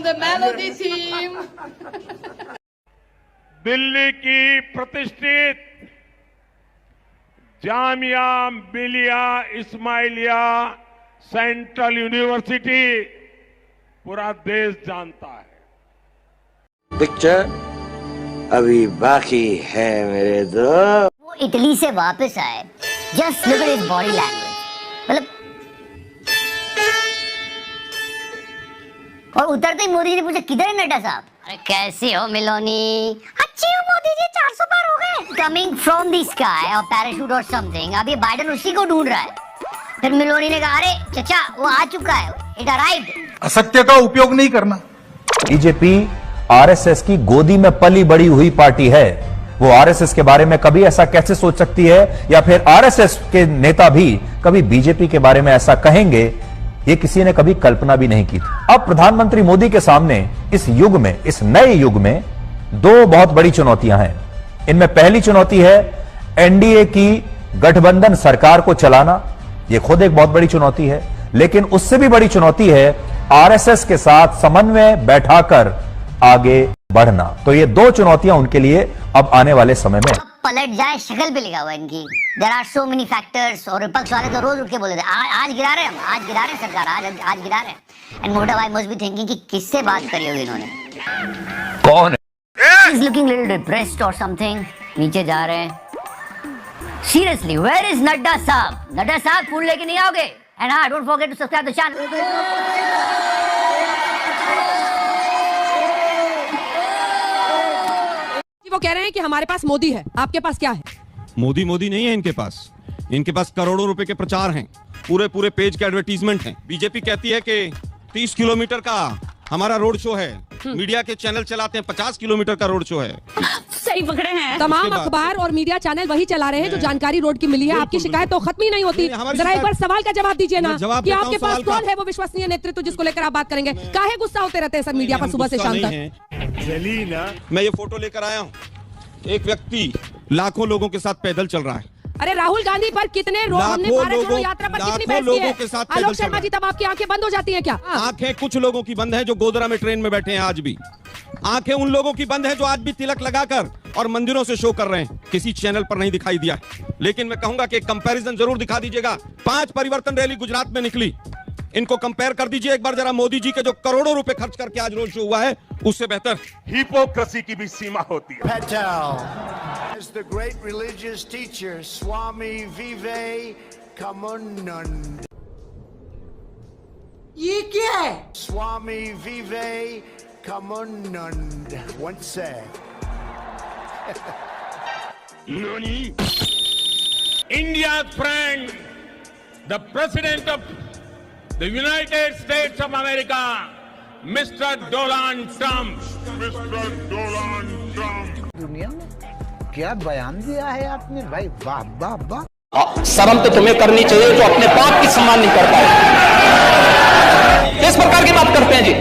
the melody theme. Delhi की प्रतिष्ठित Jamia Millia Ismailia central university पूरा देश जानता है। पिक्चर अभी बाकी है मेरे दोस्त। वो इटली से वापस आए, just look at his body language, मतलब और उतरते ही मोदी जी ने पूछा किधर है नड्डा साहब? अरे कैसी हो मिलोनी? अच्छी हो मोदी जी, 400 पार हो गए। कमिंग फ्रॉम द स्काई और पैराशूट और समथिंग। अब ये बाइडेन उसी को ढूंढ रहा है। फिर मिलोनी ने कहा अरे चचा वो आ चुका है, इट अराइव्ड। असत्य का उपयोग नहीं करना। बीजेपी आरएसएस की गोदी में पली बड़ी हुई पार्टी है। वो आरएसएस के बारे में कभी ऐसा कैसे सोच सकती है, या फिर आरएसएस के नेता भी कभी बीजेपी के बारे में ऐसा कहेंगे, ये किसी ने कभी कल्पना भी नहीं की थी। अब प्रधानमंत्री मोदी के सामने इस युग में, इस नए युग में दो बहुत बड़ी चुनौतियां हैं। इनमें पहली चुनौती है एनडीए की गठबंधन सरकार को चलाना। यह खुद एक बहुत बड़ी चुनौती है, लेकिन उससे भी बड़ी चुनौती है आरएसएस के साथ समन्वय बैठाकर आगे बढ़ना। तो ये दो चुनौतियां उनके लिए अब आने वाले समय में पलट जाए, शक्ल पे लिखा हुआ है इनकी। There are so many factors. और विपक्ष वाले तो रोज उठ के बोले थे आज गिरा रहे हम, आज गिरा रहे हैं सरकार, आज गिरा रहे हैं। एंड मोटा भाई मस्ट बी थिंकिंग कि किससे बात करी होगी इन्होंने, कौन है? He's looking little depressed or something. नीचे जा रहे हैं। Seriously, where is नड्डा साहब? नड्डा साहब फूल लेके नहीं आओगे? And हाँ, don't forget to subscribe the channel. वो कह रहे हैं कि हमारे पास मोदी है, आपके पास क्या है? मोदी नहीं है इनके पास करोड़ों रुपए के प्रचार हैं, पूरे पेज के एडवर्टीजमेंट हैं। बीजेपी कहती है कि 30 किलोमीटर का हमारा रोड शो है, मीडिया के चैनल चलाते हैं 50 किलोमीटर का रोड शो है। सही पकड़े हैं। तमाम अखबार और मीडिया चैनल वही चला रहे हैं जो जानकारी रोड की मिली है। आपकी शिकायत तो खत्म ही नहीं होती। जरा एक बार सवाल का जवाब दीजिए ना कि आपके पास कौन है वो विश्वसनीय नेतृत्व जिसको लेकर आप बात करेंगे? काहे गुस्सा होते रहते हैं सर मीडिया पर सुबह से शाम तक? मैं ये फोटो लेकर आया हूँ, एक व्यक्ति लाखों लोगों के साथ पैदल चल रहा है। अरे राहुल गांधी पर कितने रोज हमने भारत जोड़ो यात्रा पर कितनी बहस की है? आलोक शर्मा जी, तब आपकी आंखें बंद हो जाती हैं क्या? आंखें कुछ लोगों की बंद है जो गोधरा में ट्रेन में बैठे हैं आज भी। आंखें उन लोगों की बंद है जो आज भी तिलक लगाकर और मंदिरों से शो कर रहे हैं। किसी चैनल पर नहीं दिखाई दिया, लेकिन मैं कहूंगा कि कंपैरिजन जरूर दिखा दीजिएगा। 5 परिवर्तन रैली गुजरात में निकली, इनको कंपेयर कर दीजिए एक बार जरा मोदी जी के जो करोड़ों रुपए खर्च करके आज रोड शो हुआ है उससे बेहतर। हिपोक्रेसी की भी सीमा होती है। As the great religious teacher Swami Vivekananda. ये क्या है? Swami Vivekananda once said. Nani? India's friend, the President of the United States of America, Mr. Donald Trump. Mr. Donald Trump. दुनिया में क्या बयान दिया है आपने भाई, वाह वाह वाह। शर्म तो तुम्हें करनी चाहिए जो अपने बाप की सम्मान नहीं कर पाए। किस प्रकार की बात करते हैं जी?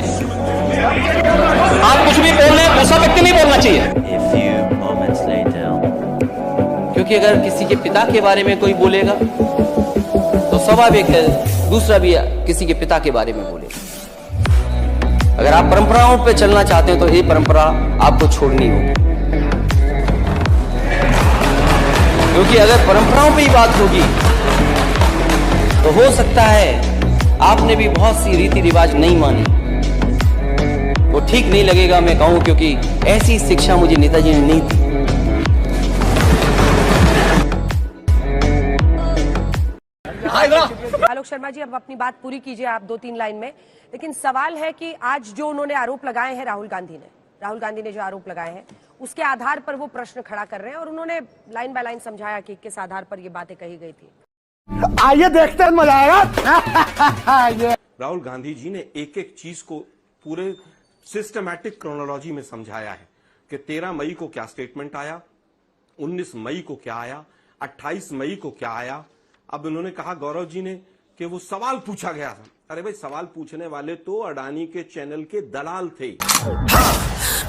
आप कुछ भी बोल रहे हैं, दूसरा व्यक्ति नहीं बोलना चाहिए। क्योंकि अगर किसी के पिता के बारे में कोई बोलेगा तो स्वाभाविक है दूसरा भी किसी के पिता के बारे में बोलेगा। अगर आप परंपराओं पे चलना चाहते हैं तो ये परंपरा आपको छोड़नी होगी, क्योंकि अगर परंपराओं पे ही बात होगी तो हो सकता है आपने भी बहुत सी रीति रिवाज नहीं मानी, वो ठीक नहीं लगेगा मैं कहूं, क्योंकि ऐसी शिक्षा मुझे नेताजी ने नहीं दी। आलोक शर्मा जी, अब अपनी बात पूरी कीजिए आप 2-3 लाइन में। लेकिन सवाल है कि आज जो उन्होंने आरोप लगाए हैं राहुल गांधी ने जो आरोप लगाए हैं उसके आधार पर वो प्रश्न खड़ा कर रहे हैं, और उन्होंने लाइन बाय लाइन समझाया कि किस आधार पर ये बातें कही गई थी। आइए देखते हैं, मजा आएगा। राहुल गांधी जी ने एक एक चीज को पूरे सिस्टमैटिक क्रोनोलॉजी में समझाया है कि 13 मई को क्या स्टेटमेंट आया, 19 मई को क्या आया, 28 मई को क्या आया। अब उन्होंने कहा गौरव जी ने कि वो सवाल पूछा गया था। अरे भाई, सवाल पूछने वाले तो अडानी के चैनल के दलाल थे।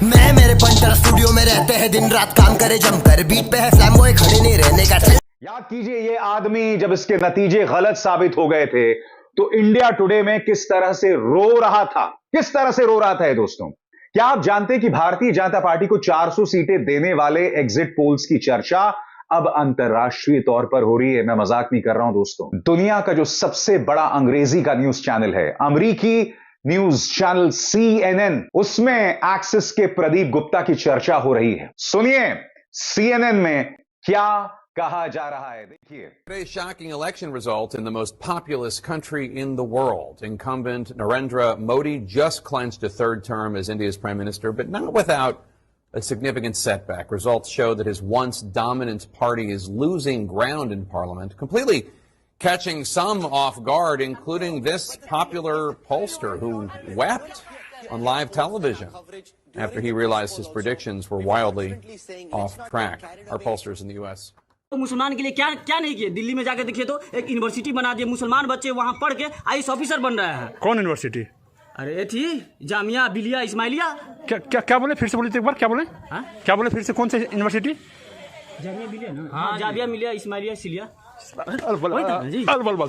मैं मेरे पंटर स्टूडियो में रहते हैं, दिन रात काम करे जमकर, बीट पे है फ्लैम बॉय, खड़े नहीं रहने का। याद कीजिए, ये आदमी जब इसके नतीजे गलत साबित हो गए थे तो इंडिया टुडे में किस तरह से रो रहा था। किस तरह से रो रहा था दोस्तों? क्या आप जानते हैं कि भारतीय जनता पार्टी को 400 सीटें देने वाले एग्जिट पोल्स की चर्चा अब अंतरराष्ट्रीय तौर पर हो रही है? मैं मजाक नहीं कर रहा हूं दोस्तों। दुनिया का जो सबसे बड़ा अंग्रेजी का न्यूज चैनल है, अमेरिकी न्यूज चैनल CNN, उसमें एक्सिस के प्रदीप गुप्ता की चर्चा हो रही है। सुनिए CNN में क्या कहा जा रहा है, देखिए। Today's shocking election result in the most populous country in the world. Incumbent Narendra Modi just clinched a third term as India's prime minister, but not without a significant setback. Results show that his once dominant party is losing ground in parliament, completely catching some off guard, including this popular pollster who wept on live television after he realized his predictions were wildly off track. Our pollsters in the U.S. तो मुसलमान के लिए क्या क्या नहीं किए? दिल्ली में जाकर देखिए तो एक यूनिवर्सिटी बना दिए, मुसलमान बच्चे वहां पढ़ के आईएएस ऑफिसर बन रहे हैं। कौन यूनिवर्सिटी? अरे ये थी जामिया बिलिया इस्माइलिया। क्या क्या क्या बोले? फिर से बोले एक बार, क्या बोले? हाँ? क्या बोले फिर से? कौन सी यूनिवर्सिटी? जामिया बिलिया ना? हाँ, जामिया मिलिया इस्माइलिया सिलिया।